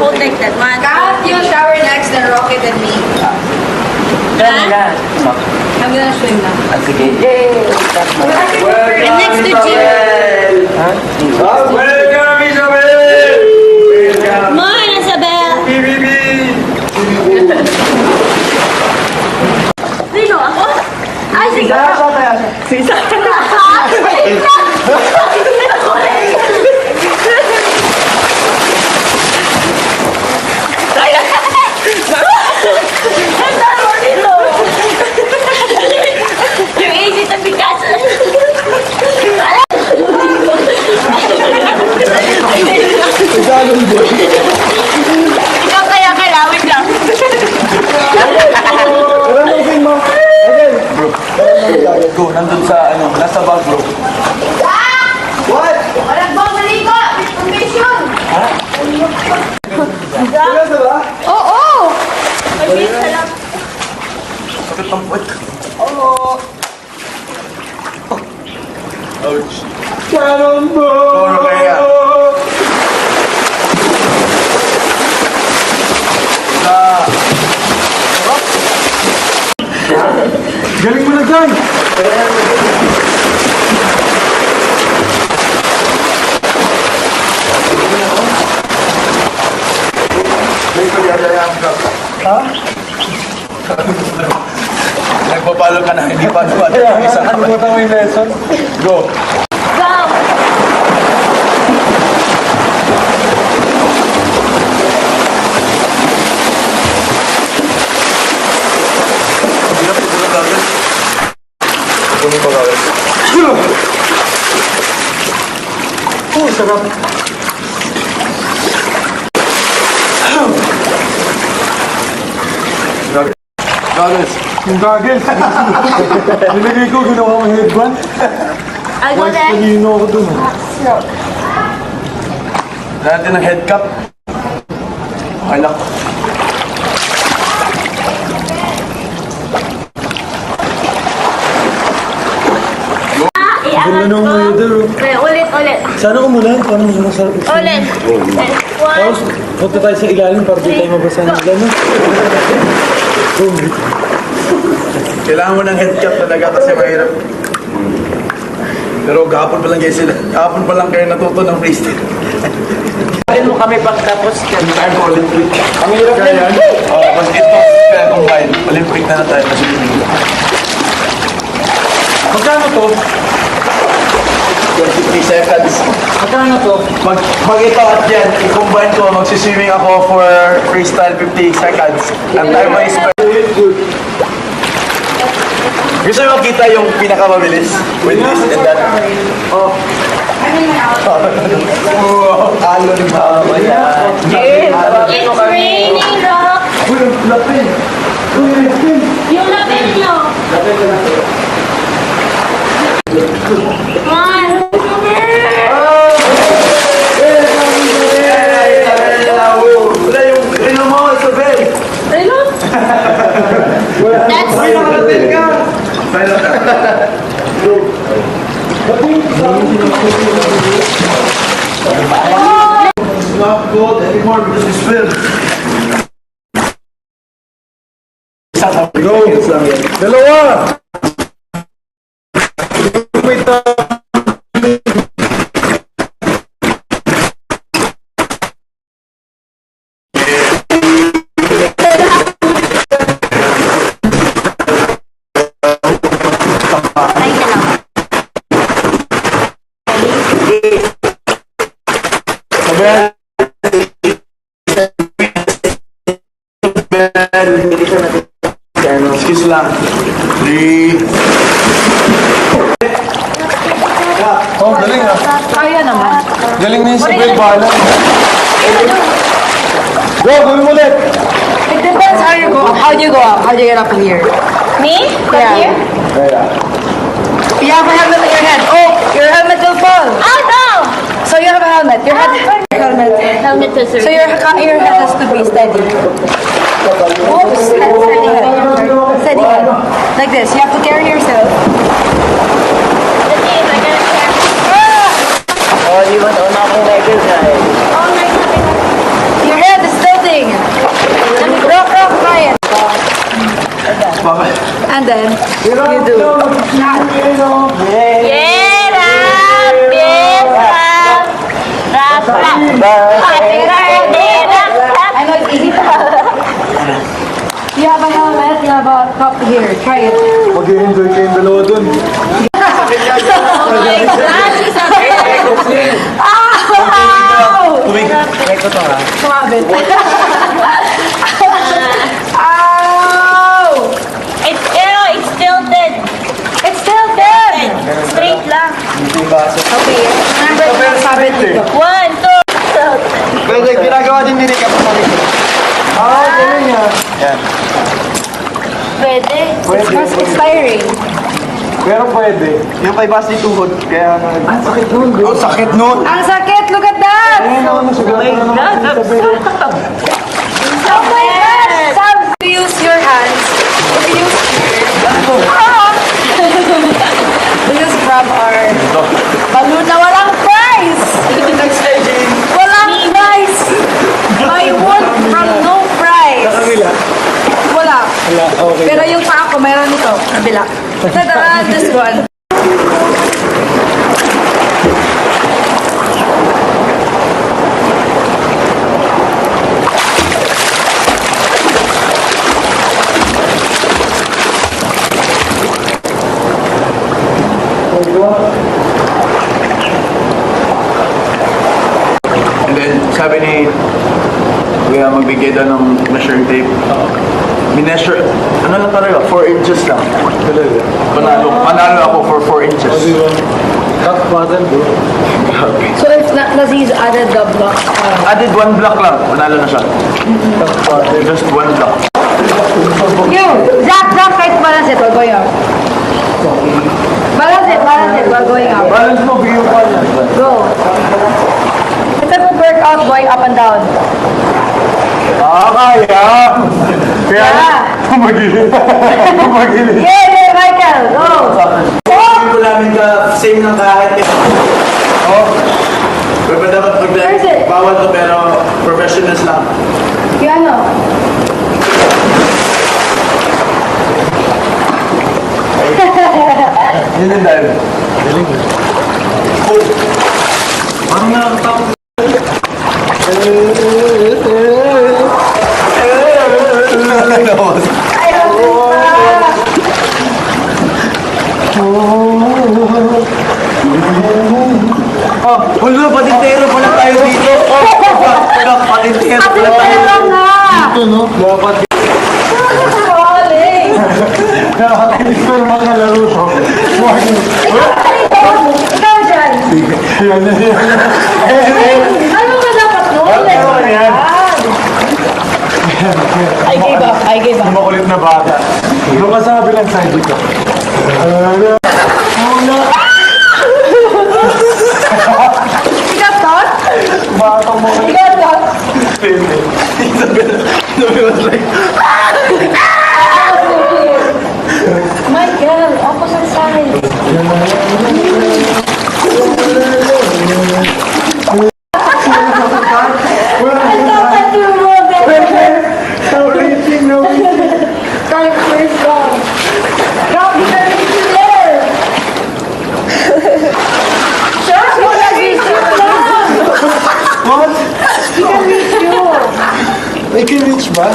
Hold like that. One. Kat, you shower next, then Rocket and me. Yan, yan. I'm gonna swim now. Sige. Yay! And next to Jim. Welcome, Isabel! Welcome! More, Isabel. BBB! Sino ako? Ay, sige. Sisa. Yung agent ng bigas. Ikaw kaya kalawin lang. Go, nandun sa, nasa bag, bro. What? Walang bumalik ko! Information! Seryoso ba? Oo! Sakit ng puwet. Oo. Ouch. Kanon mo! Toro kaya. Galing mo na dyan! May pagdadayaan ka. Ha? Nagpapalo ka na, hindi pa naman. Ano mo ito yung lesson? Go! Go! Hindi na po ko gagawin. Kunin ko gagawin. Oh, sarap. Goggles. Yung goggles. Nilagay ko, ginawa mo headband. I'll go there. Nalino ako dun. Natin ng head cap. Okay lang. Iangat ko. Okay, ulit. Sana umulan, parang masarap. Ulit. Tapos, One. punta tayo sa ilalim para di tayo mabasa ng gano'n. Kailangan mo ng head cap talaga kasi mahirap. Pero gahapon pa lang kayo sila. Gahapon pa lang kayo natuto ng freestyle. Pagin mo kami pagtapos ka. Time for Olympic. Ang hirap Kaya yan. yan? Oo, mas ito kaya combine. Olympic na tayo kasi magkano to? 50 seconds. Magkano to? Pag ito at yan, i-combine ko, magsiswimming ako for freestyle 50 seconds. Ang time mo is gusto mo makita yung pinakamabilis with this and that? Oh. Alo ni Mama yan. It's raining, Rock. Uy, ang lapin. Uy, ang lapin. Yung lapit nyo. One. Wala yung relo mo, Isabel. That's... Uy, nakarating ka. Not good anymore because it's filled. Go! Dalawa! Wait excuse lang. 3. Oh, galing ah. Kaya naman. Galing na yung Isabel, bahala. Go, gawin mo ulit. It depends how you go. How do you go up? How do you get up in here? Me? From Yeah. here? You have a helmet on your head. Oh, your helmet will fall. Oh, no! So you have a helmet. Your head. Helmet. Helmet to So your head has to be steady. Oops. Steady head. Steady head. Like this. You have to carry yourself. The name, I gotta check. Oh, di ba ito na akong record guys? Oh my God. Your head is And then, you do. Yeah, rap, yes, rap. Rap, rap. Happy birthday, rap, rap. I know it's easy. You have a helmet, you have a cup here. Try it. Mag-i-enjoy kayong dalawa dun. Oh my gosh, she's a bird. Suave. Ow! It's tilted. It's still dead. Straight lang. Okay, remember to sabit dito. 1, 2. Pwede, ginagawa din din kapag malikot. Pwede. It's expiring. Pero pwede. Yung kay Basti tuhod, kaya ang sakit nun. Ang sakit nun. Ang sakit! Look at that! Oh my gosh! Sam, if you use your hands, if you use we just grab our balloon na walang price! Walang price! Buy one from no price! Wala. Okay. Pero yung paa ko, mayroon ito. Kabila. Tada! This one. And then, sabi ni Kuya, magbigay daw ng measuring tape. Mineasure, ano lang talaga, 4 inches lang. Panalo ako for 4 inches. Cut button, bro. So if Naziz added the block, Added 1 block lang, panalo na siya. Just 1 block. Zach, right, balance it, we're going up. Balance it, we're going up. Balance mo, bigyan pa niya. Go. It's a good workout going up and down. Kaya! Kaya, magiging. Yeah, Michael, go. Hindi ko namin same ng kahit oh. Pero dapat Where is it? bawal to pero professionals lang. Piano. Yun yung dahil. Oh. Parang nakakatapos. Oh, wala, patintero pala tayo dito. Oh, patintero pala tayo. Pero nga. Ito, no? Dapat. Rolling. Nakakainis ko yung mga laro ko. Ikaw dyan. Ano ka dapat nun? I gave up. Makulit na bata. Yung kasabi lang side dito. You got caught? Batang mo. You got caught? Isabel was like, Michael, opposite side. I thought that you were there. Time first gone. Drop the you there. Josh, what has he done? What? He can reach you. They can reach ba?